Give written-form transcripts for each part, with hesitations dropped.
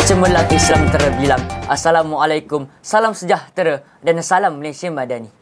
Cemerlang Islam terbilang. Assalamualaikum, salam sejahtera dan salam Malaysia Madani.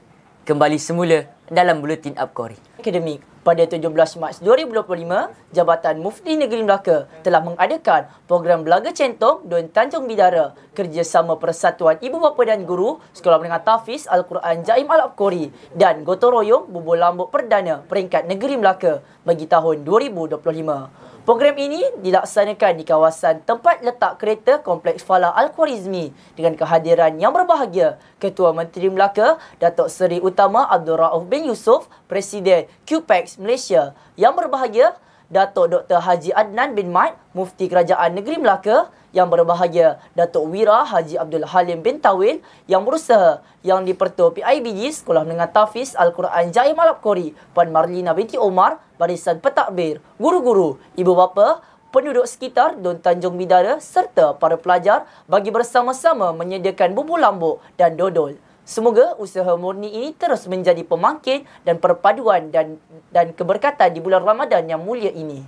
Kembali semula dalam Buletin Abkori. Akademik pada 17 Mac 2025, Jabatan Mufti Negeri Melaka telah mengadakan program Belaga Centong Don Tanjung Bidara kerjasama Persatuan Ibu Bapa dan Guru Sekolah Menengah Tahfiz Al-Quran Jaim Al-Abkori dan gotong royong Bumbul Lambuk Perdana Peringkat Negeri Melaka bagi tahun 2025. Program ini dilaksanakan di kawasan tempat letak kereta Kompleks Falah Al-Khwarizmi dengan kehadiran yang berbahagia Ketua Menteri Melaka Datuk Seri Utama Abdul Rauf bin Yusof, Presiden QPEX Malaysia, yang berbahagia Datuk Dr. Haji Adnan bin Mat, Mufti Kerajaan Negeri Melaka, yang berbahagia Datuk Wira Haji Abdul Halim bin Tawil, yang berusaha yang di-Pertua PIBG Sekolah Menengah Tahfiz Al-Quran Jaim Al-Abkori, Puan Marlina binti Omar, barisan pentadbir, guru-guru, ibu bapa, penduduk sekitar Don Tanjung Bidara serta para pelajar bagi bersama-sama menyediakan bubur lambuk dan dodol. Semoga usaha murni ini terus menjadi pemangkin dan perpaduan dan keberkatan di bulan Ramadan yang mulia ini.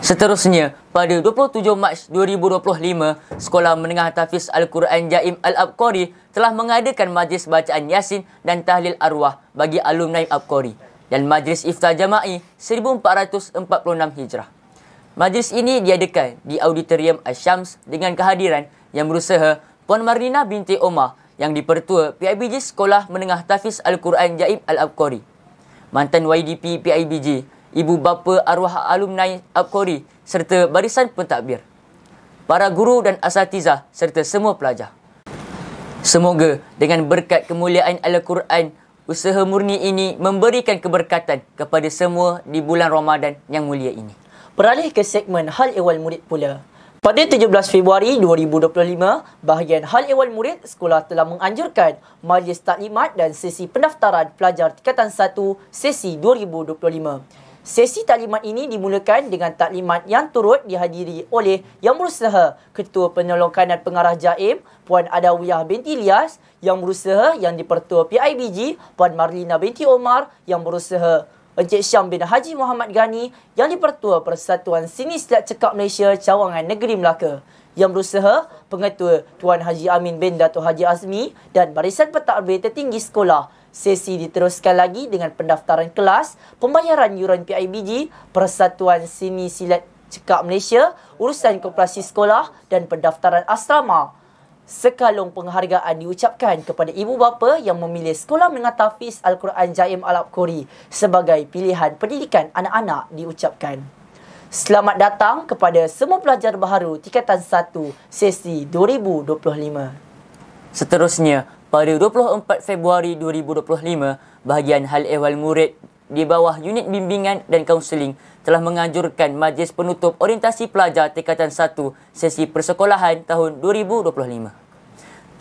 Seterusnya, pada 27 Mac 2025, Sekolah Menengah Tahfiz Al-Quran Jaim Al-Abkori telah mengadakan majlis bacaan Yasin dan tahlil arwah bagi alumni Abkori dan majlis iftar jama'i 1446 Hijrah. Majlis ini diadakan di Auditorium Asy-Syams dengan kehadiran yang berusaha Puan Marlina binti Omar yang di-Pertua PIBG Sekolah Menengah Tahfiz Al-Quran Jaim Al-Abkori, mantan YDP PIBG, ibu bapa arwah alumni Abkori serta barisan pentadbir, para guru dan asatizah serta semua pelajar. Semoga dengan berkat kemuliaan Al-Quran, usaha murni ini memberikan keberkatan kepada semua di bulan Ramadan yang mulia ini. Beralih ke segmen Hal Ehwal Murid pula. Pada 17 Februari 2025, bahagian Hal Ehwal Murid, sekolah telah menganjurkan majlis taklimat dan sesi pendaftaran pelajar tingkatan 1 sesi 2025. Sesi taklimat ini dimulakan dengan taklimat yang turut dihadiri oleh yang berusaha Ketua Penolong Kanan Pengarah Jaim, Puan Adawiyah binti Ilyas, yang berusaha yang di-Pertua PIBG, Puan Marlina binti Omar, yang berusaha Encik Syam bin Haji Muhammad Ghani, yang di-Pertua Persatuan Seni Silat Cekak Malaysia Cawangan Negeri Melaka, yang berusaha Pengetua Tuan Haji Amin bin Dato' Haji Azmi dan barisan pentadbir tertinggi sekolah. Sesi diteruskan lagi dengan pendaftaran kelas, pembayaran yuran PIBG, Persatuan Seni Silat Cekak Malaysia, urusan koperasi sekolah dan pendaftaran asrama. Sekalung penghargaan diucapkan kepada ibu bapa yang memilih Sekolah Menengah Tahfiz Al-Quran Jaim Al-Abkori sebagai pilihan pendidikan anak-anak diucapkan. Selamat datang kepada semua pelajar baharu tingkatan 1 sesi 2025. Seterusnya, pada 24 Februari 2025, bahagian Hal Ehwal Murid di bawah Unit Bimbingan dan Kaunseling telah menganjurkan majlis penutup orientasi pelajar tingkatan 1 sesi persekolahan tahun 2025.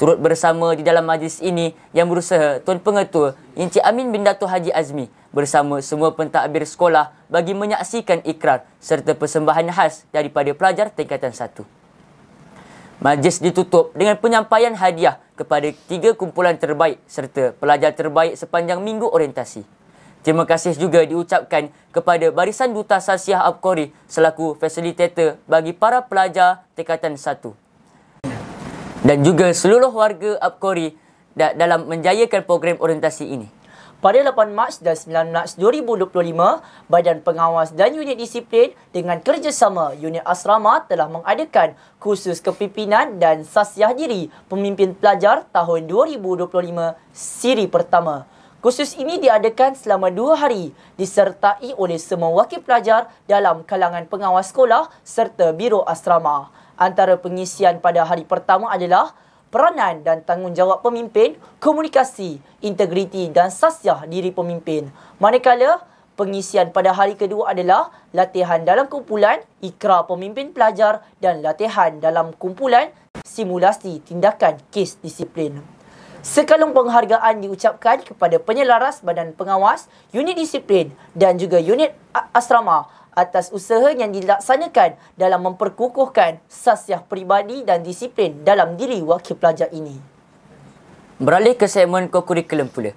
Turut bersama di dalam majlis ini yang berusaha Tuan Pengetua Encik Amin bin Dato' Haji Azmi bersama semua pentadbir sekolah bagi menyaksikan ikrar serta persembahan khas daripada pelajar tingkatan 1. Majlis ditutup dengan penyampaian hadiah kepada 3 kumpulan terbaik serta pelajar terbaik sepanjang minggu orientasi. Terima kasih juga diucapkan kepada Barisan Duta Sasiah Abkori selaku fasilitator bagi para pelajar tingkatan 1 dan juga seluruh warga Abkori dalam menjayakan program orientasi ini. Pada 8 Mac dan 9 Mac 2025, Badan Pengawas dan Unit Disiplin dengan kerjasama Unit Asrama telah mengadakan kursus kepimpinan dan sasiah diri pemimpin pelajar tahun 2025 siri pertama. Kursus ini diadakan selama 2 hari disertai oleh semua wakil pelajar dalam kalangan pengawas sekolah serta biro asrama. Antara pengisian pada hari pertama adalah peranan dan tanggungjawab pemimpin, komunikasi, integriti dan sasiah diri pemimpin. Manakala pengisian pada hari kedua adalah latihan dalam kumpulan, ikrar pemimpin pelajar dan latihan dalam kumpulan, simulasi tindakan kes disiplin. Sekalung penghargaan diucapkan kepada penyelaras Badan Pengawas, Unit Disiplin dan juga Unit Asrama atas usaha yang dilaksanakan dalam memperkukuhkan sasiah peribadi dan disiplin dalam diri wakil pelajar ini. Beralih ke segmen kokurikulum pula.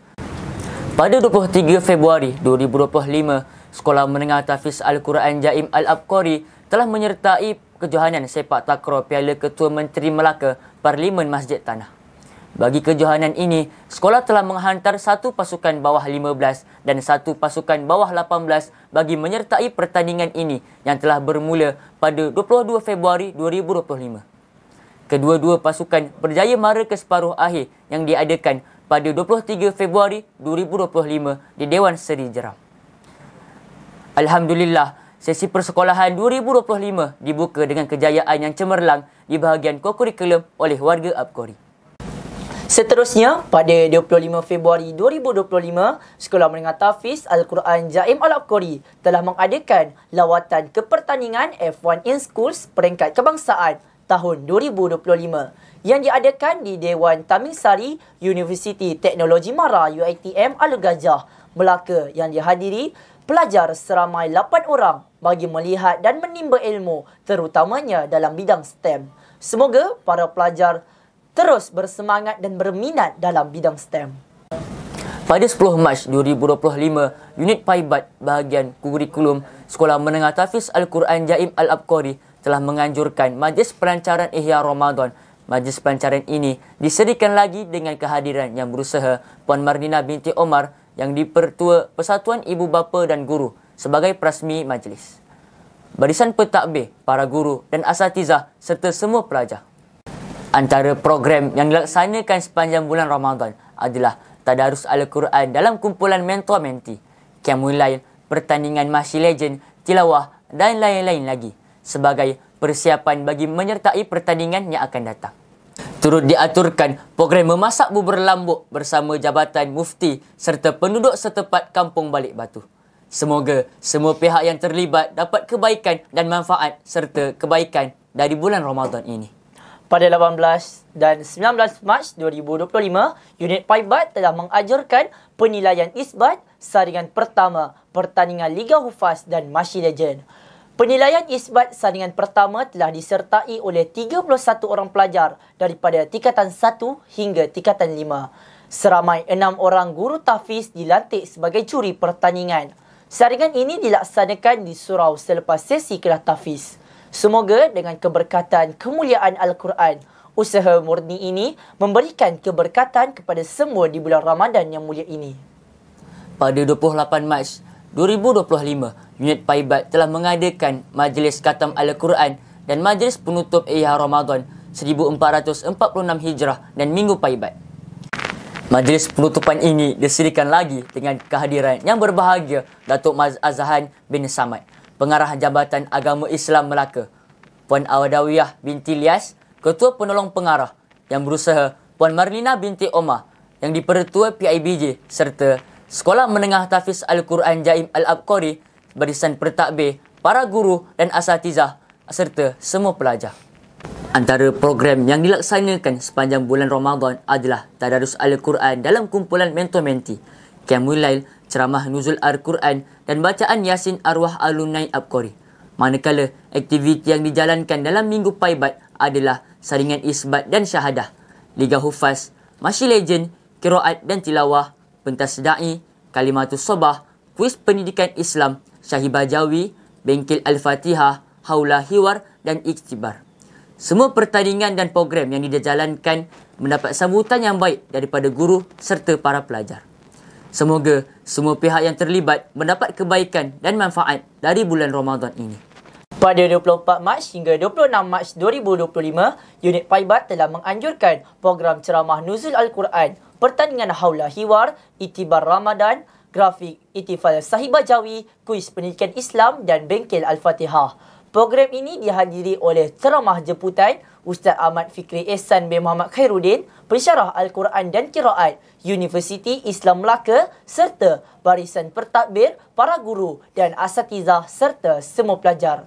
Pada 23 Februari 2025, Sekolah Menengah Tahfiz Al-Quran Jaim Al-Abkori telah menyertai kejohanan sepak takraw Piala Ketua Menteri Melaka Parlimen Masjid Tanah. Bagi kejohanan ini, sekolah telah menghantar satu pasukan bawah 15 dan satu pasukan bawah 18 bagi menyertai pertandingan ini yang telah bermula pada 22 Februari 2025. Kedua-dua pasukan berjaya mara ke separuh akhir yang diadakan pada 23 Februari 2025 di Dewan Seri Jeram. Alhamdulillah, sesi persekolahan 2025 dibuka dengan kejayaan yang cemerlang di bahagian kokurikulum oleh warga Abkori. Seterusnya, pada 25 Februari 2025, Sekolah Menengah Tahfiz Al-Quran Jaim Al-Abkori telah mengadakan lawatan ke pertandingan F1 in Schools peringkat kebangsaan tahun 2025 yang diadakan di Dewan Tamingsari Universiti Teknologi Mara UiTM Alor Gajah, Melaka yang dihadiri pelajar seramai 8 orang bagi melihat dan menimba ilmu terutamanya dalam bidang STEM. Semoga para pelajar terus bersemangat dan berminat dalam bidang STEM. Pada 10 Mac 2025, unit Paibat bahagian kurikulum Sekolah Menengah Tahfiz Al-Quran Jaim Al-Abkori telah menganjurkan majlis pelancaran Ihya Ramadan. Majlis pelancaran ini disediakan lagi dengan kehadiran yang berusaha Puan Marlina binti Omar yang dipertua Persatuan Ibu Bapa dan Guru sebagai perasmi majlis. Barisan pentadbir, para guru dan asatizah serta semua pelajar. Antara program yang dilaksanakan sepanjang bulan Ramadan adalah Tadarus Al-Quran dalam kumpulan mentor-menti, Qiyamul Lail, pertandingan Mahsi Legend, tilawah dan lain-lain lagi sebagai persiapan bagi menyertai pertandingan yang akan datang. Turut diaturkan program memasak bubur lambuk bersama Jabatan Mufti serta penduduk setempat Kampung Balik Batu. Semoga semua pihak yang terlibat dapat kebaikan dan manfaat serta kebaikan dari bulan Ramadan ini. Pada 18 dan 19 Mac 2025, unit Paibat telah mengajarkan penilaian isbat saringan pertama pertandingan Liga Hufaz dan Mahsi Legend. Penilaian isbat saringan pertama telah disertai oleh 31 orang pelajar daripada tingkatan 1 hingga tingkatan 5. Seramai 6 orang guru tahfiz dilantik sebagai juri pertandingan. Saringan ini dilaksanakan di surau selepas sesi kelas tahfiz. Semoga dengan keberkatan kemuliaan Al-Quran, usaha murni ini memberikan keberkatan kepada semua di bulan Ramadan yang mulia ini. Pada 28 Mac 2025, unit Paibat telah mengadakan Majlis Khatam Al-Quran dan Majlis Penutup Ihya Ramadan 1446 Hijrah dan Minggu Paibat. Majlis penutupan ini disediakan lagi dengan kehadiran yang berbahagia Datuk Maz Azhan bin Samad, Pengarah Jabatan Agama Islam Melaka, Puan Awadawiyah binti Lias, Ketua Penolong Pengarah yang berusaha Puan Marlina binti Omar yang dipertua PIBJ serta Sekolah Menengah Tahfiz Al-Quran Jaim Al-Abkori, barisan pentadbir, para guru dan asatizah serta semua pelajar. Antara program yang dilaksanakan sepanjang bulan Ramadan adalah Tadarus Al-Quran dalam kumpulan mentor-menti, Qiyamul Lail, ceramah nuzul Al-Quran dan bacaan Yasin arwah alumni Abkori. Manakala aktiviti yang dijalankan dalam Minggu Paibat adalah saringan isbat dan syahadah, Liga Hufaz, Mahsi Legend, Qiraat dan Tilawah, pentas da'i, kalimatus sobah, kuis pendidikan Islam, Syahibah Jawi, bengkel Al-Fatihah, haula hiwar dan iktibar. Semua pertandingan dan program yang dijalankan mendapat sambutan yang baik daripada guru serta para pelajar. Semoga semua pihak yang terlibat mendapat kebaikan dan manfaat dari bulan Ramadan ini. Pada 24 Mac hingga 26 Mac 2025, unit Paibat telah menganjurkan program ceramah Nuzul Al-Quran, pertandingan haula hiwar, iktibar Ramadan, grafik Itifal Sahibah Jawi, kuis pendidikan Islam dan bengkel Al-Fatihah. Program ini dihadiri oleh ceramah jemputan Ustaz Ahmad Fikri Ehsan bin Muhammad Khairuddin, pensyarah Al-Quran dan Qiraat Universiti Islam Melaka serta barisan pentadbir, para guru dan asatizah serta semua pelajar.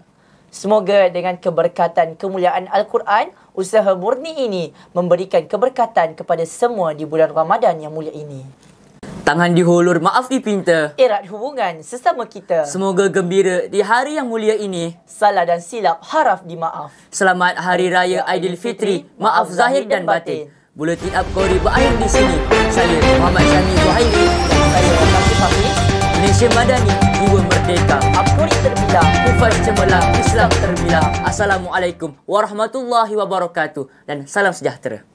Semoga dengan keberkatan kemuliaan Al-Quran, usaha murni ini memberikan keberkatan kepada semua di bulan Ramadan yang mulia ini. Tangan dihulur, maaf dipinta. Erat hubungan sesama kita. Semoga gembira di hari yang mulia ini. Salah dan silap harap dimaaf. Selamat Hari Raya Aidilfitri, maaf zahir dan batin. Buletin Abkori berakhir di sini. Saya Muhammad Syamil Zuhairi dan saya Rafi Hafiz. Malaysia Madani, jiwa merdeka. merdeka. Akuri terbilang. Kufas cemerlang, Islam terbilang. Assalamualaikum warahmatullahi wabarakatuh dan salam sejahtera.